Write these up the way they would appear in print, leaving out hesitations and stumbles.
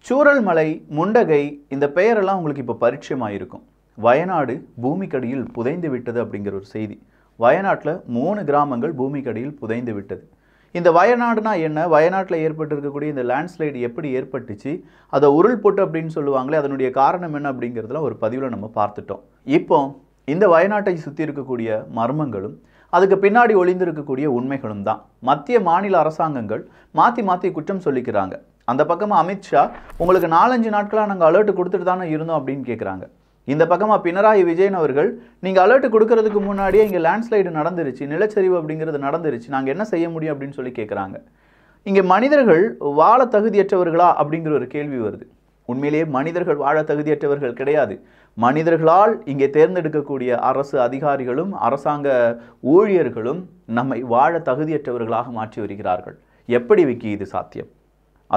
சூரல்மலை, முண்டகை இந்த பெயரெல்லாம் உங்களுக்கு இப்போ பரிச்சயமாக இருக்கும். வயநாடு பூமிக்கடியில் புதைந்து விட்டது அப்படிங்கிற ஒரு செய்தி. வயநாட்டில் 3 கிராமங்கள் பூமிக்கடியில் புதைந்து விட்டது. இந்த வயநாடுனா என்ன, வயநாட்டில் ஏற்பட்டிருக்கக்கூடிய இந்த லேண்ட்ஸ்லைடு எப்படி ஏற்பட்டுச்சு, அதை உருள் பொட்டு அப்படின்னு சொல்லுவாங்களே, அதனுடைய காரணம் என்ன அப்படிங்கிறதுலாம் ஒரு பதிவில் நம்ம பார்த்துட்டோம். இப்போ இந்த வயநாட்டை சுற்றி இருக்கக்கூடிய மர்மங்களும் அதுக்கு பின்னாடி ஒளிந்திருக்கக்கூடிய உண்மைகளும் தான் மத்திய மாநில அரசாங்கங்கள் மாற்றி மாற்றி குற்றம் சொல்லிக்கிறாங்க. அந்த பக்கமாக அமித்ஷா உங்களுக்கு 4-5 நாட்களாக நாங்கள் அலர்ட் கொடுத்துட்டு தானே இருந்தோம் அப்படின்னு கேட்குறாங்க. இந்த பக்கமாக பினராயி விஜயன் அவர்கள் நீங்கள் அலர்ட் கொடுக்கறதுக்கு முன்னாடியே இங்கே லேண்ட்ஸ்லைடு நடந்துருச்சு, நிலச்சரிவு அப்படிங்கிறது நடந்துருச்சு, நாங்கள் என்ன செய்ய முடியும் அப்படின்னு சொல்லி கேட்குறாங்க. இங்கே மனிதர்கள் வாழ தகுதியற்றவர்களா அப்படிங்கிற ஒரு கேள்வி வருது. உண்மையிலேயே மனிதர்கள் வாழ தகுதியற்றவர்கள் கிடையாது. மனிதர்களால் இங்கே தேர்ந்தெடுக்கக்கூடிய அரசு அதிகாரிகளும் அரசாங்க ஊழியர்களும் நம்மை வாழ தகுதியற்றவர்களாக மாற்றி வருகிறார்கள். எப்படி விக்கி இது சாத்தியம்?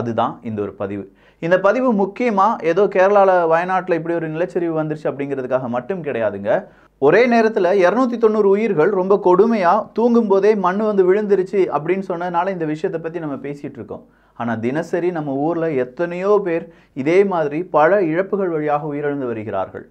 அதுதான் இந்த ஒரு பதிவு. இந்த பதிவு முக்கியமாக ஏதோ கேரளாவில் வயநாட்டில் இப்படி ஒரு நிலச்சரிவு வந்துருச்சு அப்படிங்கிறதுக்காக மட்டும் கிடையாதுங்க. ஒரே நேரத்தில் 290 உயிர்கள் ரொம்ப கொடுமையாக தூங்கும் போதே மண் வந்து விழுந்துருச்சு அப்படின்னு சொன்னதுனால இந்த விஷயத்தை பற்றி நம்ம பேசிகிட்டு இருக்கோம். ஆனால் தினசரி நம்ம ஊரில் எத்தனையோ பேர் இதே மாதிரி பல இழப்புகள் வழியாக உயிரிழந்து வருகிறார்கள்.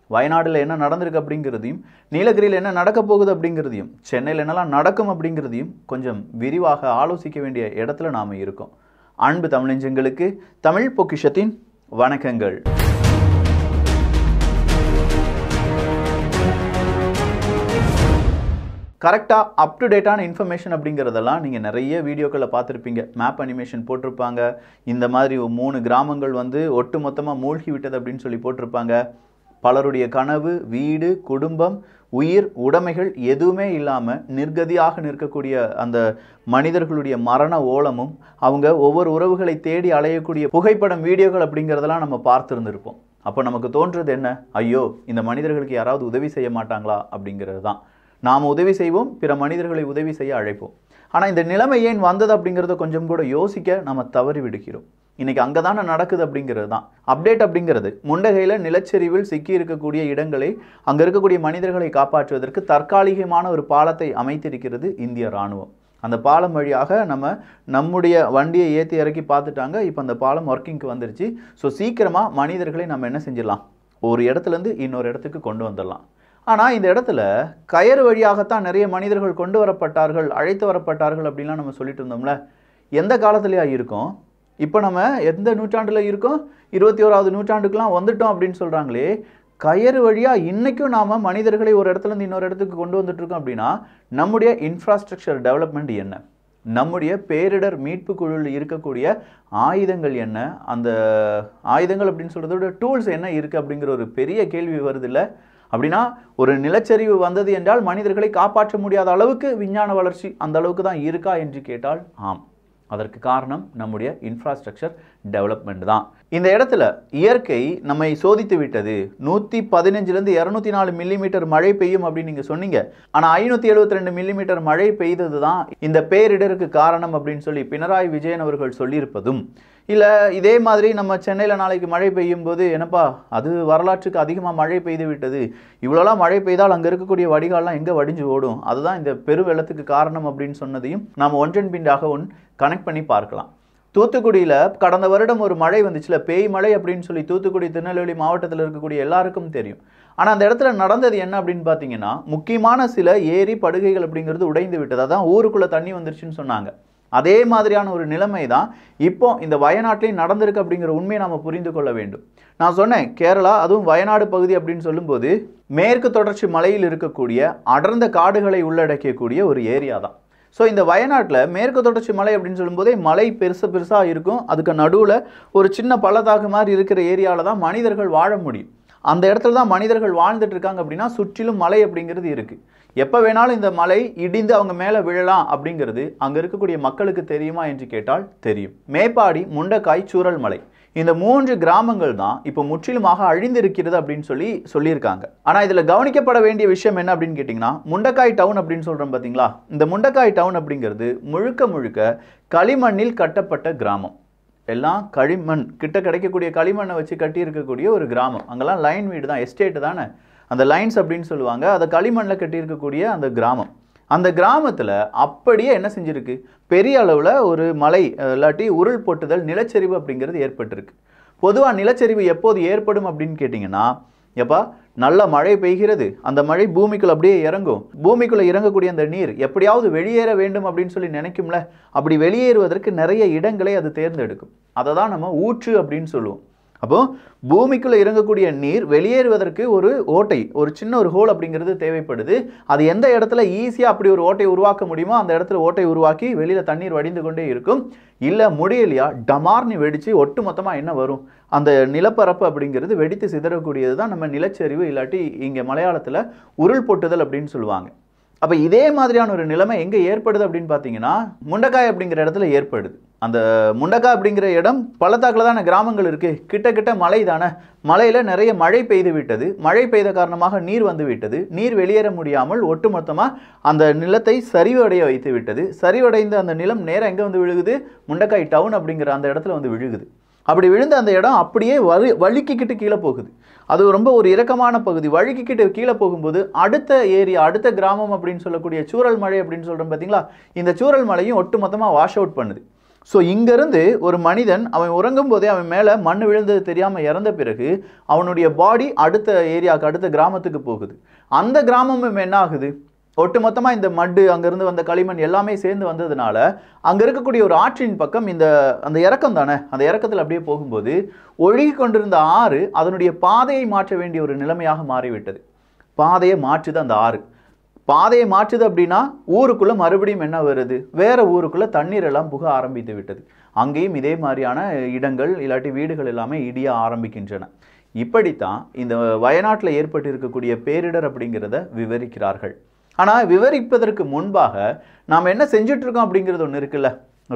வயநாட்டில் என்ன நடந்திருக்கு அப்படிங்கிறதையும், நீலகிரியில் என்ன நடக்க போகுது அப்படிங்கிறதையும், சென்னையில் என்னெல்லாம் நடக்கும் அப்படிங்கிறதையும் கொஞ்சம் விரிவாக ஆலோசிக்க வேண்டிய இடத்துல நாம் இருக்கோம். அன்பு தமிழஞ்சங்களுக்கு தமிழ் பொக்கிஷத்தின் வணக்கங்கள். கரெக்டாக அப் டு டேட்டான இன்ஃபர்மேஷன் அப்படிங்கிறதெல்லாம் நீங்கள் நிறைய வீடியோக்களில் பார்த்துருப்பீங்க. மேப் அனிமேஷன் போட்டிருப்பாங்க. இந்த மாதிரி 3 கிராமங்கள் வந்து ஒட்டு மொத்தமாக மூழ்கி விட்டது அப்படின்னு சொல்லி போட்டிருப்பாங்க. பலருடைய கனவு, வீடு, குடும்பம், உயிர், உடைமைகள் எதுவுமே இல்லாமல் நிர்கதியாக நிற்கக்கூடிய அந்த மனிதர்களுடைய மரண ஓலமும், அவங்க ஒவ்வொரு உறவுகளை தேடி அலையக்கூடிய புகைப்படம், வீடியோக்கள் அப்படிங்கிறதெல்லாம் நம்ம பார்த்துருந்துருப்போம். அப்போ நமக்கு தோன்றது என்ன, ஐயோ இந்த மனிதர்களுக்கு யாராவது உதவி செய்ய மாட்டாங்களா அப்படிங்கிறது தான். நாம் உதவி செய்வோம், பிற மனிதர்களை உதவி செய்ய அழைப்போம். ஆனால் இந்த நிலைமை ஏன் வந்தது அப்படிங்கிறத கொஞ்சம் கூட யோசிக்க நம்ம தவறி விடுகிறோம். இன்னைக்கு அங்கே தானே நடக்குது அப்படிங்கிறது தான் அப்டேட் அப்படிங்கிறது. முண்டகையில் நிலச்சரிவில் சிக்கி இருக்கக்கூடிய இடங்களை, அங்கே இருக்கக்கூடிய மனிதர்களை காப்பாற்றுவதற்கு தற்காலிகமான ஒரு பாலத்தை அமைத்திருக்கிறது இந்திய இராணுவம். அந்த பாலம் வழியாக நம்முடைய வண்டியை ஏற்றி இறக்கி பார்த்துட்டாங்க. இப்போ அந்த பாலம் ஒர்க்கிங்க்கு வந்துருச்சு. ஸோ சீக்கிரமாக மனிதர்களை நம்ம என்ன செஞ்சிடலாம், ஒரு இடத்துலேருந்து இன்னொரு இடத்துக்கு கொண்டு வந்துடலாம். ஆனால் இந்த இடத்துல கயறு வழியாகத்தான் நிறைய மனிதர்கள் கொண்டு வரப்பட்டார்கள், அழைத்து வரப்பட்டார்கள் அப்படின்லாம் நம்ம சொல்லிட்டு இருந்தோம்ல. எந்த காலத்துலையா இருக்கோம்? இப்போ நம்ம எந்த நூற்றாண்டில் இருக்கோம்? 21வது நூற்றாண்டுக்கெலாம் வந்துட்டோம் அப்படின்னு சொல்கிறாங்களே. கயறு வழியாக இன்றைக்கும் நாம் மனிதர்களை ஒரு இடத்துலேருந்து இன்னொரு இடத்துக்கு கொண்டு வந்துட்டுருக்கோம் அப்படின்னா நம்முடைய இன்ஃப்ராஸ்ட்ரக்சர் டெவலப்மெண்ட் என்ன, நம்முடைய பேரிடர் மீட்பு குழுவில் இருக்கக்கூடிய ஆயுதங்கள் என்ன, அந்த ஆயுதங்கள் அப்படின்னு சொல்கிறதோட டூல்ஸ் என்ன இருக்குது அப்படிங்கிற ஒரு பெரிய கேள்வி வருது இல்லை? அப்படின்னா ஒரு நிலச்சரிவு வந்தது என்றால் மனிதர்களை காப்பாற்ற முடியாத அளவுக்கு விஞ்ஞான வளர்ச்சி அந்த அளவுக்கு தான் இருக்கா என்று கேட்டால் ஆம். அதற்கு காரணம் நம்முடைய இன்ஃப்ராஸ்ட்ரக்சர் டெவலப்மெண்ட் தான். இந்த இடத்துல இயற்கை நம்மை சோதித்து விட்டது. 115லேருந்து 204 மில்லிமீட்டர் மழை பெய்யும் அப்படின்னு நீங்கள் சொன்னீங்க. ஆனால் 572 மில்லிமீட்டர் மழை பெய்தது தான் இந்த பேரிடருக்கு காரணம் அப்படின்னு சொல்லி பினராயி விஜயன் அவர்கள் சொல்லியிருப்பதும், இல்லை இதே மாதிரி நம்ம சென்னையில் நாளைக்கு மழை பெய்யும் போது என்னப்பா அது வரலாற்றுக்கு அதிகமாக மழை பெய்து விட்டது, இவ்வளோலாம் மழை பெய்தால் அங்கே இருக்கக்கூடிய வடிகால்லாம் எங்கே வடிஞ்சு ஓடும், அதுதான் இந்த பெருவெள்ளத்துக்கு காரணம் அப்படின்னு சொன்னதையும் நாம் ஒன்றன் பின்னாக கனெக்ட் பண்ணி பார்க்கலாம். தூத்துக்குடியில் கடந்த வருடம் ஒரு மழை வந்துச்சுல, பேய் மழை அப்படின்னு சொல்லி தூத்துக்குடி, திருநெல்வேலி மாவட்டத்தில் இருக்கக்கூடிய எல்லாருக்கும் தெரியும். ஆனால் அந்த இடத்துல நடந்தது என்ன அப்படின்னு பார்த்தீங்கன்னா, முக்கியமான சில ஏரி படுகைகள் அப்படிங்கிறது உடைந்து விட்டது. அதான் ஊருக்குள்ளே தண்ணி வந்துருச்சுன்னு சொன்னாங்க. அதே மாதிரியான ஒரு நிலைமை தான் இப்போ இந்த வயநாட்டிலையும் நடந்திருக்கு அப்படிங்கிற உண்மையை நாம் புரிந்து கொள்ள வேண்டும். நான் சொன்னேன் கேரளா, அதுவும் வயநாடு பகுதி அப்படின்னு சொல்லும்போது மேற்கு தொடர்ச்சி மலையில் இருக்கக்கூடிய அடர்ந்த காடுகளை உள்ளடக்கக்கூடிய ஒரு ஏரியா தான். ஸோ இந்த வயநாட்டில் மேற்கு தொடர்ச்சி மலை அப்படின்னு சொல்லும்போதே மலை பெருசாக இருக்கும். அதுக்கு நடுவில் ஒரு சின்ன பள்ளத்தாக்கு மாதிரி இருக்கிற ஏரியாவில் தான் மனிதர்கள் வாழ முடியும். அந்த இடத்துல தான் மனிதர்கள் வாழ்ந்துட்டு இருக்காங்க. அப்படின்னா சுற்றிலும் மலை அப்படிங்கிறது இருக்குது. எப்போ வேணாலும் இந்த மலை இடிந்து அவங்க மேலே விழலாம் அப்படிங்கிறது அங்கே இருக்கக்கூடிய மக்களுக்கு தெரியுமா என்று கேட்டால் தெரியும். மேப்பாடி, முண்டக்காய், சூரல்மலை இந்த 3 கிராமங்கள் தான் இப்போ முற்றிலுமாக அழிந்திருக்கிறது அப்படின்னு சொல்லியிருக்காங்க. ஆனால் இதில் கவனிக்கப்பட வேண்டிய விஷயம் என்ன அப்படின்னு கேட்டிங்கன்னா, முண்டக்காய் டவுன் அப்படின்னு சொல்கிறோம் பார்த்தீங்களா, இந்த முண்டக்காய் டவுன் அப்படிங்கிறது முழுக்க களிமண்ணில் கட்டப்பட்ட கிராமம். எல்லாம் களிமண் கிட்ட கிடைக்கக்கூடிய களிமண்ணை வச்சு கட்டி இருக்கக்கூடிய ஒரு கிராமம். அங்கெல்லாம் லைன் வீடு தான், எஸ்டேட்டு தானே, அந்த லைன்ஸ் அப்படின்னு சொல்லுவாங்க. அதை களிமண்ணில் கட்டி இருக்கக்கூடிய அந்த கிராமம். அந்த கிராமத்தில் அப்படியே என்ன செஞ்சிருக்கு, பெரிய அளவில் ஒரு மலை இல்லாட்டி உருள் பொட்டுதல், நிலச்சரிவு அப்படிங்கிறது ஏற்பட்டிருக்கு. பொதுவாக நிலச்சரிவு எப்போது ஏற்படும் அப்படின்னு கேட்டிங்கன்னா, எப்பா நல்ல மழை பெய்கிறது, அந்த மழை பூமிக்குள்ள அப்படியே இறங்கும், பூமிக்குள்ள இறங்கக்கூடிய அந்த நீர் எப்படியாவது வெளியேற வேண்டும் அப்படின்னு சொல்லி நினைக்கும்ல, அப்படி வெளியேறுவதற்கு நிறைய இடங்களை அது தேர்ந்தெடுக்கும். அதை தான் நம்ம ஊற்று அப்படின்னு சொல்லுவோம். அப்போ பூமிக்குள்ள இறங்கக்கூடிய நீர் வெளியேறுவதற்கு ஒரு ஓட்டை, ஒரு சின்ன ஒரு ஹோல் அப்படிங்கிறது தேவைப்படுது. அது எந்த இடத்துல ஈஸியாக அப்படி ஒரு ஓட்டை உருவாக்க முடியுமோ அந்த இடத்துல ஓட்டை உருவாக்கி வெளியில் தண்ணீர் வடிந்து கொண்டே இருக்கும். இல்லை முடியலையா டமார்னு வெடித்து ஒட்டு மொத்தமாக என்ன வரும், அந்த நிலப்பரப்பு அப்படிங்கிறது வெடித்து சிதறக்கூடியது தான் நம்ம நிலச்சரிவு, இல்லாட்டி இங்கே மலையாளத்தில் உருள் பொட்டுதல் அப்படின்னு சொல்லுவாங்க. அப்போ இதே மாதிரியான ஒரு நிலைமை எங்கே ஏற்படுது அப்படின்னு பார்த்தீங்கன்னா, முண்டக்காய் அப்படிங்கிற இடத்துல ஏற்படுது. அந்த முண்டக்காய் அப்படிங்கிற இடம் பள்ளத்தாக்கில் தானே கிராமங்கள் இருக்குது, கிட்ட கிட்ட மலை தானே, மலையில் நிறைய மழை பெய்து விட்டது, மழை பெய்த காரணமாக நீர் வந்து விட்டது, நீர் வெளியேற முடியாமல் ஒட்டுமொத்தமாக அந்த நிலத்தை சரிவடைய வைத்து விட்டது. சரிவடைந்த அந்த நிலம் நேராக எங்கே வந்து விழுகுது, முண்டக்காய் டவுன் அப்படிங்கிற அந்த இடத்துல வந்து விழுகுது. அப்படி விழுந்த அந்த இடம் அப்படியே வழுக்கிக்கிட்டு கீழே போகுது. அது ரொம்ப ஒரு இறக்கமான பகுதி. வழுக்கிக்கிட்டு கீழே போகும்போது அடுத்த ஏரியா, அடுத்த கிராமம் அப்படின்னு சொல்லக்கூடிய சூரல் மலை அப்படின்னு சொல்கிறோம் பார்த்தீங்களா, இந்த சூரல் மலையும் ஒட்டு மொத்தமாக வாஷ் அவுட் பண்ணுது. ஸோ இங்கேருந்து ஒரு மனிதன் அவன் உறங்கும் போதே அவன் மேலே மண் விழுந்தது தெரியாமல் இறந்த பிறகு அவனுடைய பாடி அடுத்த ஏரியாவுக்கு, அடுத்த கிராமத்துக்கு போகுது. அந்த கிராமமும் என்ன ஆகுது, ஒட்டுமொத்தமாக இந்த மட்டு அங்கேருந்து வந்த களிமண் எல்லாமே சேர்ந்து வந்ததுனால அங்கே இருக்கக்கூடிய ஒரு ஆற்றின் பக்கம் அந்த இறக்கம் தானே, அந்த இறக்கத்தில் அப்படியே போகும்போது ஒழுகி கொண்டிருந்த ஆறு அதனுடைய பாதையை மாற்ற வேண்டிய ஒரு நிலைமையாக மாறிவிட்டது. பாதையை மாற்றுது அந்த ஆறு. பாதையை மாற்றுது அப்படின்னா ஊருக்குள்ளே மறுபடியும் என்ன வருது, வேற ஊருக்குள்ளே தண்ணீர் எல்லாம் புக ஆரம்பித்து விட்டது. அங்கேயும் இதே மாதிரியான இடங்கள் இல்லாட்டி வீடுகள் எல்லாமே இடிய ஆரம்பிக்கின்றன. இப்படித்தான் இந்த வயநாட்டில் ஏற்பட்டு இருக்கக்கூடிய பேரிடர் அப்படிங்கிறத விவரிக்கிறார்கள். ஆனால் விவரிப்பதற்கு முன்பாக நாம் என்ன செஞ்சுட்டு இருக்கோம் அப்படிங்கிறது ஒன்று இருக்குல்ல,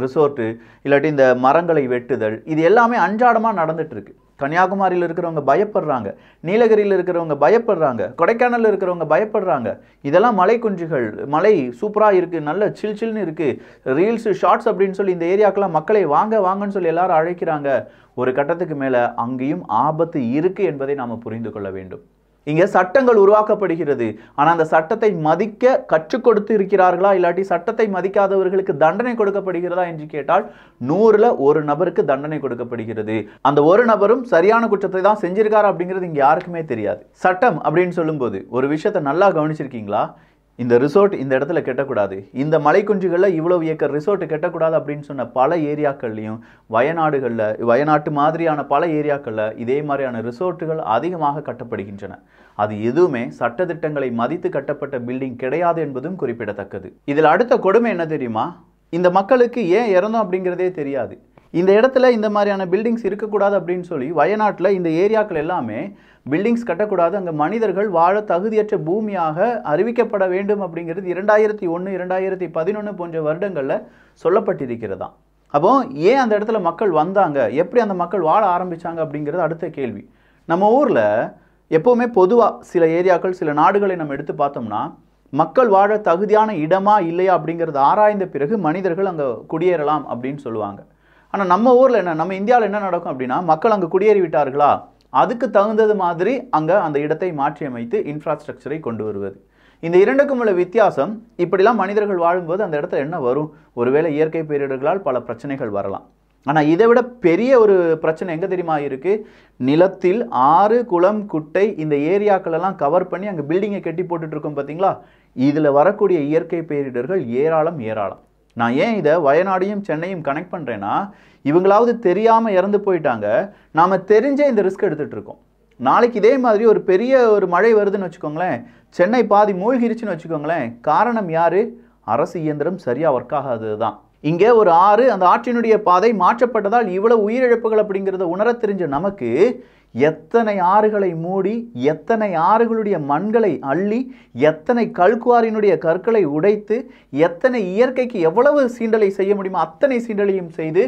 ரிசோர்ட்டு இல்லாட்டி இந்த மரங்களை வெட்டுதல், இது எல்லாமே அன்றாடமாக நடந்துட்டு இருக்கு. கன்னியாகுமரியில் இருக்கிறவங்க பயப்படுறாங்க, நீலகிரியில் இருக்கிறவங்க பயப்படுறாங்க, கொடைக்கானலில் இருக்கிறவங்க பயப்படுறாங்க. இதெல்லாம் மலை குன்றுகள், மலை சூப்பராக இருக்குது, நல்ல சில் சில்னு இருக்குது, ரீல்ஸு ஷார்ட்ஸ் அப்படின்னு சொல்லி இந்த ஏரியாக்கெல்லாம் மக்களை வாங்க வாங்கன்னு சொல்லி எல்லாரும் அழைக்கிறாங்க. ஒரு கட்டத்துக்கு மேலே அங்கேயும் ஆபத்து இருக்குது என்பதை நாம் புரிந்து கொள்ள வேண்டும். இங்கே சட்டங்கள் உருவாக்கப்படுகிறது, ஆனால் அந்த சட்டத்தை மதிக்க கற்றுக் கொடுத்து இருக்கிறார்களா, இல்லாட்டி சட்டத்தை மதிக்காதவர்களுக்கு தண்டனை கொடுக்கப்படுகிறதா என்று கேட்டால் 100ல் 1 நபருக்கு தண்டனை கொடுக்கப்படுகிறது. அந்த ஒரு நபரும் சரியான குற்றத்தை தான் செஞ்சிருக்காரு அப்படிங்கிறது இங்கே யாருக்குமே தெரியாது. சட்டம் அப்படின்னு சொல்லும்போது ஒரு விஷயத்தை நல்லா கவனிச்சிருக்கீங்களா, இந்த ரிசோர்ட் இந்த இடத்துல கட்டக்கூடாது, இந்த மலைக்குன்றுகளில் இவ்வளவு ஏக்கர் ரிசோர்ட் கட்டக்கூடாது அப்படின்னு சொன்ன பல ஏரியாக்கள்லையும் வயநாட்டு மாதிரியான பல ஏரியாக்களில் இதே மாதிரியான ரிசோர்ட்டுகள் அதிகமாக கட்டப்படுகின்றன. அது எதுவுமே சட்டத்திட்டங்களை மதித்து கட்டப்பட்ட பில்டிங் கிடையாது என்பதும் குறிப்பிடத்தக்கது. இதில் அடுத்த கொடுமை என்ன தெரியுமா, இந்த மக்களுக்கு ஏன் இறந்தோம் அப்படிங்கிறதே தெரியாது. இந்த இடத்துல இந்த மாதிரியான பில்டிங்ஸ் இருக்கக்கூடாது அப்படின்னு சொல்லி வயநாட்டில் இந்த ஏரியாக்கள் எல்லாமே பில்டிங்ஸ் கட்டக்கூடாது, அங்கே மனிதர்கள் வாழ தகுதியற்ற பூமியாக அறிவிக்கப்பட வேண்டும் அப்படிங்கிறது 2001, 2011 போன்ற வருடங்களில் சொல்லப்பட்டிருக்கிறதா. அப்போ ஏன் அந்த இடத்துல மக்கள் வந்தாங்க, எப்படி அந்த மக்கள் வாழ ஆரம்பித்தாங்க அப்படிங்கிறது அடுத்த கேள்வி. நம்ம ஊரில் எப்போவுமே பொதுவாக சில ஏரியாக்கள், சில நாடுகளை நம்ம எடுத்து பார்த்தோம்னா மக்கள் வாழ தகுதியான இடமா இல்லையா அப்படிங்கிறது ஆராய்ந்த பிறகு மனிதர்கள் அங்கே குடியேறலாம் அப்படின்னு சொல்லுவாங்க. ஆனால் நம்ம ஊரில் என்ன, நம்ம இந்தியாவில் என்ன நடக்கும் அப்படின்னா, மக்கள் அங்கே குடியேறி விட்டார்களா, அதுக்கு தகுந்தது மாதிரி அங்கே அந்த இடத்தை மாற்றி அமைத்து இன்ஃப்ராஸ்ட்ரக்சரை கொண்டு வருவது. இந்த இரண்டுக்கும் உள்ள வித்தியாசம், இப்படிலாம் மனிதர்கள் வாழும்போது அந்த இடத்துல என்ன வரும், ஒருவேளை இயற்கை பேரிடர்களால் பல பிரச்சனைகள் வரலாம். ஆனால் இதை விட பெரிய ஒரு பிரச்சனை எங்கே தெரியுமா இருக்குது, நிலத்தில் ஆறு குளம் குட்டை இந்த ஏரியாக்களெல்லாம் கவர் பண்ணி அங்கே பில்டிங்கை கட்டி போட்டுட்ருக்கோம் பார்த்தீங்களா, இதில் வரக்கூடிய இயற்கை பேரிடர்கள் ஏராளம் ஏராளம். நான் ஏன் இதை வயநாடையும் சென்னையும் கனெக்ட் பண்ணுறேன்னா, இவங்களாவது தெரியாமல் இறந்து போயிட்டாங்க, நாம் தெரிஞ்சே இந்த ரிஸ்க் எடுத்துகிட்டு இருக்கோம். நாளைக்கு இதே மாதிரி ஒரு பெரிய ஒரு மழை வருதுன்னு வச்சுக்கோங்களேன், சென்னை பாதி மூழ்கிருச்சுன்னு வச்சுக்கோங்களேன், காரணம் யார், அரசு இயந்திரம் சரியாக ஒர்க் ஆகாதது தான். இங்கே ஒரு ஆறு, அந்த ஆற்றினுடைய பாதை மாற்றப்பட்டதால் இவ்வளவு உயிரிழப்புகள் அப்படிங்கிறத உணர தெரிஞ்ச நமக்கு எத்தனை ஆறுகளை மூடி, எத்தனை ஆறுகளுடைய மண்களை அள்ளி, எத்தனை கல்குவாரினுடைய கற்களை உடைத்து, எத்தனை இயற்கைக்கு எவ்வளவு சீண்டலை செய்ய முடியுமோ அத்தனை சீண்டலையும் செய்து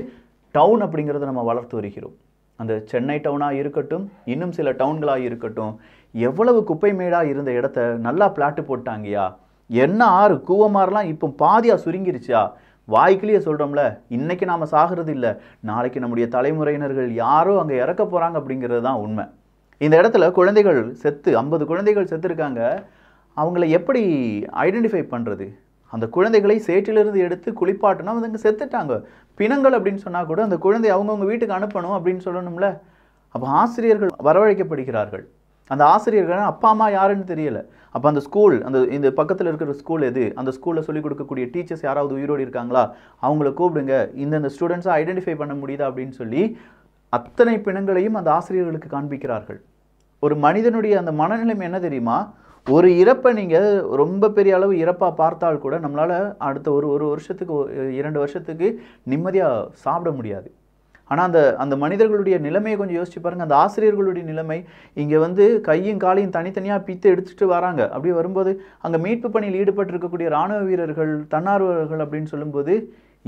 டவுன் அப்படிங்கிறத நம்ம வளர்த்து வருகிறோம். அந்த சென்னை டவுனாக இருக்கட்டும், இன்னும் சில டவுன்களாக இருக்கட்டும், எவ்வளவு குப்பை மேடாக இருந்த இடத்த நல்லா பிளாட்டு போட்டாங்கயா, என்ன ஆறு கூவமாரெலாம் இப்போ பாதியாக சுருங்கிருச்சா, வாய்க்கிலேயே சொல்கிறோம்ல, இன்றைக்கி நாம் சாகிறது இல்லை, நாளைக்கு நம்முடைய தலைமுறையினர்கள் யாரோ அங்கே இறக்க போகிறாங்க அப்படிங்கிறது தான் உண்மை. இந்த இடத்துல குழந்தைகள் செத்து 50 குழந்தைகள் செத்துருக்காங்க. அவங்கள எப்படி ஐடென்டிஃபை பண்ணுறது, அந்த குழந்தைகளை சேற்றிலிருந்து எடுத்து குளிப்பாட்டினா அவங்க செத்துட்டாங்க. பிணங்கள் அப்படின்னு சொன்னால் கூட அந்த குழந்தை அவங்கவுங்க வீட்டுக்கு அனுப்பணும் அப்படின்னு சொல்லணும்ல. அப்போ ஆசிரியர்கள் வரவழைக்கப்படுகிறார்கள். அந்த ஆசிரியர்கள் அப்பா அம்மா யாருன்னு தெரியல. அப்போ அந்த ஸ்கூல், இந்த பக்கத்தில் இருக்கிற ஸ்கூல் எது, அந்த ஸ்கூலில் சொல்லிக் கொடுக்கக்கூடிய டீச்சர்ஸ் யாராவது உயிரோடு இருக்காங்களா, அவங்கள கூப்பிடுங்க, இந்த ஸ்டூடெண்ட்ஸை ஐடென்டிஃபை பண்ண முடியுதா அப்படின்னு சொல்லி அத்தனை பிணங்களையும் அந்த ஆசிரியர்களுக்கு காண்பிக்கிறார்கள். ஒரு மனிதனுடைய அந்த மனநிலைமை என்ன தெரியுமா? ஒரு இறப்பை நீங்கள் ரொம்ப பெரிய அளவு இறப்பாக பார்த்தால் கூட நம்மளால் அடுத்த ஒரு வருஷத்துக்கு 2 வருஷத்துக்கு நிம்மதியாக சாப்பிட முடியாது. ஆனால் அந்த மனிதர்களுடைய நிலைமையை கொஞ்சம் யோசிச்சு பாருங்கள். அந்த ஆசிரியர்களுடைய நிலைமை இங்கே வந்து கையும் காலையும் தனித்தனியாக பித்து எடுத்துகிட்டு வராங்க. அப்படி வரும்போது அங்கே மீட்பு பணியில் ஈடுபட்டு இருக்கக்கூடிய இராணுவ வீரர்கள், தன்னார்வலர்கள் அப்படின்னு சொல்லும்போது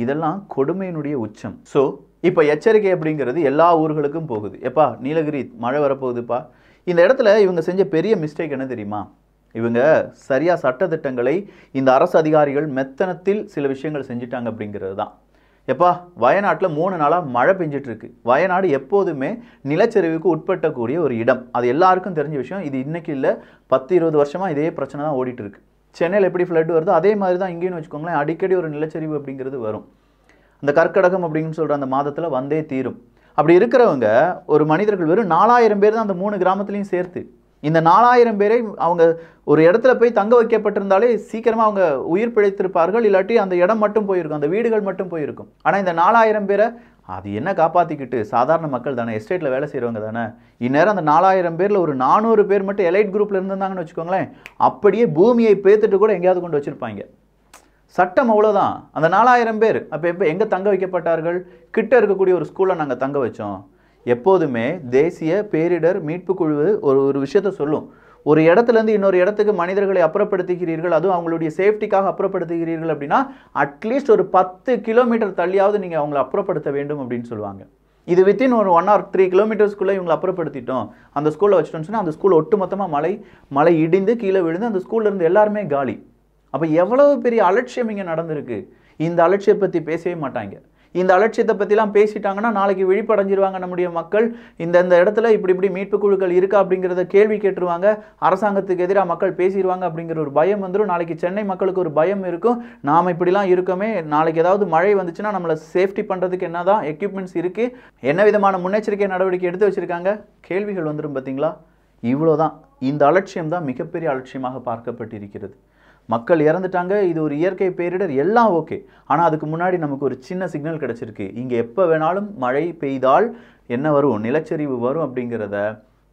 இதெல்லாம் கொடுமையினுடைய உச்சம். ஸோ இப்போ எச்சரிக்கை அப்படிங்கிறது எல்லா ஊர்களுக்கும் போகுது. எப்பா நீலகிரி மழை வரப்போகுதுப்பா. இந்த இடத்துல இவங்க செஞ்ச பெரிய மிஸ்டேக் என்ன தெரியுமா? இவங்க சரியாக சட்டத்திட்டங்களை இந்த அரசு அதிகாரிகள் மெத்தனத்தில் சில விஷயங்கள் செஞ்சுட்டாங்க அப்படிங்கிறது தான். எப்பா வயநாட்டில் 3 நாளாக மழை பெஞ்சிட்ருக்கு. வயநாடு எப்போதுமே நிலச்சரிவுக்கு உட்பட்டக்கூடிய ஒரு இடம். அது எல்லாருக்கும் தெரிஞ்ச விஷயம். இது இன்றைக்கி இல்லை, 10-20 வருஷமாக இதே பிரச்சனை தான் ஓடிட்டு இருக்கு. சென்னையில் எப்படி ஃப்ளட் வருதோ அதே மாதிரி தான் இங்கேயும் வச்சுக்கோங்களேன். அடிக்கடி ஒரு நிலச்சரிவு அப்படிங்கிறது வரும். அந்த கர்க்கடகம் அப்படின்னு சொல்கிற அந்த மாதத்தில் வந்தே தீரும். அப்படி இருக்கிறவங்க ஒரு மனிதர்கள் வெறும் 4000 பேர் தான் அந்த 3 கிராமத்துலையும் சேர்த்து. இந்த 4000 பேரை அவங்க ஒரு இடத்துல போய் தங்க வைக்கப்பட்டிருந்தாலே சீக்கிரமாக அவங்க உயிர் பிழைத்திருப்பார்கள். இல்லாட்டி அந்த இடம் மட்டும் போயிருக்கும், அந்த வீடுகள் மட்டும் போயிருக்கும். ஆனால் இந்த 4000 பேரை அது என்ன காப்பாற்றிக்கிட்டு சாதாரண மக்கள் தானே, எஸ்டேட்டில் வேலை செய்கிறவங்க தானே. இந்நேரம் அந்த 4000 பேரில் ஒரு 400 பேர் மட்டும் எலைட் குரூப்பில் இருந்திருந்தாங்கன்னு வச்சுக்கோங்களேன், அப்படியே பூமியை பேத்துட்டு கூட எங்கேயாவது கொண்டு வச்சுருப்பாங்க. சட்டம் அவ்வளோதான். அந்த 4000 பேர் அப்போ எங்கே தங்க வைக்கப்பட்டார்கள்? கிட்ட இருக்கக்கூடிய ஒரு ஸ்கூலில் நாங்கள் தங்க வச்சோம். எப்போதுமே தேசிய பேரிடர் மீட்பு குழு ஒரு விஷயத்த சொல்லும். ஒரு இடத்துலேருந்து இன்னொரு இடத்துக்கு மனிதர்களை அப்புறப்படுத்துகிறீர்கள், அதுவும் அவங்களுடைய சேஃப்டிக்காக அப்புறப்படுத்துகிறீர்கள் அப்படின்னா அட்லீஸ்ட் ஒரு 10 கிலோமீட்டர் தள்ளியாவது நீங்கள் அவங்களை அப்புறப்படுத்த வேண்டும் அப்படின்னு சொல்லுவாங்க. இது வித்தின் ஒரு 1 or 3 கிலோமீட்டர்ஸ்க்குள்ளே இவங்களை அப்புறப்படுத்திட்டோம், அந்த ஸ்கூலில் வச்சுட்டோம்னு சொன்னால் அந்த ஸ்கூல் ஒட்டுமொத்தமாக மழை இடிந்து கீழே விழுந்து அந்த ஸ்கூலில் இருந்து எல்லாருமே காலி. அப்போ எவ்வளவு பெரிய அலட்சியம் இங்கே நடந்திருக்கு. இந்த அலட்சியத்தை பற்றி பேசவே மாட்டாங்க. இந்த அலட்சியத்தை பற்றிலாம் பேசிட்டாங்கன்னா நாளைக்கு விழிப்படைஞ்சிருவாங்க நம்முடைய மக்கள். இந்த இடத்துல இப்படி மீட்பு குழுக்கள் இருக்கா அப்படிங்கிறத கேள்வி கேட்டுருவாங்க. அரசாங்கத்துக்கு எதிராக மக்கள் பேசிடுவாங்க அப்படிங்கிற ஒரு பயம் வந்துடும். நாளைக்கு சென்னை மக்களுக்கு ஒரு பயம் இருக்கும். நாம் இப்படிலாம் இருக்கோமே, நாளைக்கு ஏதாவது மழை வந்துச்சுன்னா நம்மளை சேஃப்டி பண்ணுறதுக்கு என்ன தான் எக்யூப்மெண்ட்ஸ் இருக்குது, என்ன விதமான முன்னெச்சரிக்கை நடவடிக்கை எடுத்து வச்சுருக்காங்க, கேள்விகள் வந்துடும். பார்த்தீங்களா? இவ்வளோதான். இந்த அலட்சியம் தான் மிகப்பெரிய அலட்சியமாக பார்க்கப்பட்டிருக்கிறது. மக்கள் இறந்துட்டாங்க, இது ஒரு இயற்கை பேரிடர், எல்லாம் ஓகே. ஆனால் அதுக்கு முன்னாடி நமக்கு ஒரு சின்ன சிக்னல் கிடச்சிருக்கு. இங்கே எப்போ வேணாலும் மழை பெய்தால் என்ன வரும், நிலச்சரிவு வரும் அப்படிங்கிறத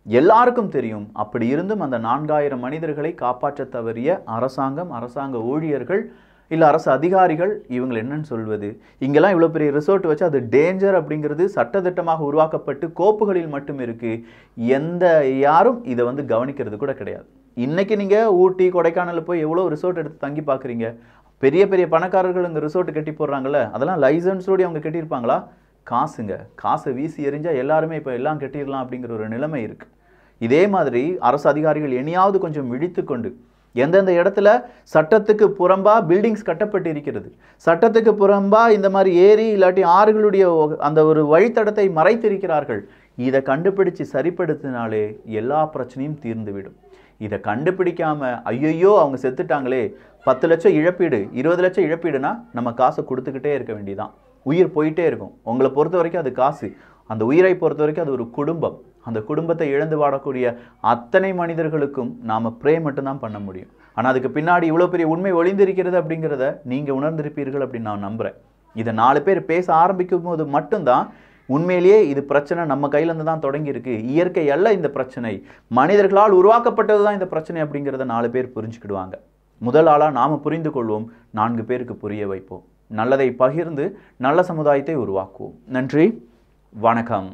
எல்லாருக்கும் தெரியும். அப்படி இருந்தும் அந்த 4000 மனிதர்களை காப்பாற்ற தவறிய அரசாங்க ஊழியர்கள் இல்லை அரசு அதிகாரிகள் இவங்களை என்னன்னு சொல்வது? இங்கெல்லாம் இவ்வளோ பெரிய ரிசோர்ட் வச்சு அது டேஞ்சர் அப்படிங்கிறது சட்டத்திட்டமாக உருவாக்கப்பட்டு கோப்புகளில் மட்டும் இருக்குது. யாரும் இதை வந்து கவனிக்கிறது கூட கிடையாது. இன்றைக்கி நீங்கள் ஊட்டி கொடைக்கானலில் போய் எவ்வளோ ரிசோர்ட் எடுத்து தங்கி பார்க்குறீங்க. பெரிய பெரிய பணக்காரர்கள் இங்கே ரிசோர்ட் கட்டி போடுறாங்கல்ல, அதெல்லாம் லைசன்ஸோடு அவங்க கட்டியிருப்பாங்களா? காசை வீசி எறிஞ்சால் எல்லாருமே இப்போ எல்லாம் கட்டிடலாம் அப்படிங்கிற ஒரு நிலைமை இருக்குது. இதே மாதிரி அரசு அதிகாரிகள் இனியாவது கொஞ்சம் விழித்து கொண்டு எந்தெந்த இடத்துல சட்டத்துக்கு புறம்பா பில்டிங்ஸ் கட்டப்பட்டு இருக்கிறது, சட்டத்துக்கு புறம்பா இந்த மாதிரி ஏரி இல்லாட்டி ஆறுகளுடைய அந்த ஒரு வழித்தடத்தை மறைத்திருக்கிறார்கள், இதை கண்டுபிடிச்சு சரிப்படுத்தினாலே எல்லா பிரச்சனையும் தீர்ந்துவிடும். இதை கண்டுபிடிக்காம ஐயோ அவங்க செத்துட்டாங்களே, 10 லட்சம் இழப்பீடு 20 லட்சம் இழப்பீடுனா நம்ம காசை கொடுத்துக்கிட்டே இருக்க வேண்டியதான். உயிர் போயிட்டே இருக்கும். உங்களை பொறுத்த வரைக்கும் அது காசு, அந்த உயிரை பொறுத்த வரைக்கும் அது ஒரு குடும்பம். அந்த குடும்பத்தை இழந்து வாடக்கூடிய அத்தனை மனிதர்களுக்கும் நாம் ப்ரே மட்டும்தான் பண்ண முடியும். ஆனால் அதுக்கு பின்னாடி இவ்வளோ பெரிய உண்மை ஒளிந்திருக்கிறது அப்படிங்கிறத நீங்கள் உணர்ந்திருப்பீர்கள் அப்படின்னு நான் நம்புகிறேன். இதை 4 பேர் பேச ஆரம்பிக்கும் போது மட்டும்தான் உண்மையிலேயே இது பிரச்சனை நம்ம கையிலேருந்து தான் தொடங்கியிருக்கு, இயற்கை அல்ல இந்த பிரச்சனை, மனிதர்களால் உருவாக்கப்பட்டது தான் இந்த பிரச்சனை அப்படிங்கிறத 4 பேர் புரிஞ்சுக்கிடுவாங்க. முதல் ஆளாக நாம் புரிந்து கொள்வோம், 4 பேருக்கு புரிய வைப்போம். நல்லதை பகிர்ந்து நல்ல சமுதாயத்தை உருவாக்குவோம். நன்றி, வணக்கம்.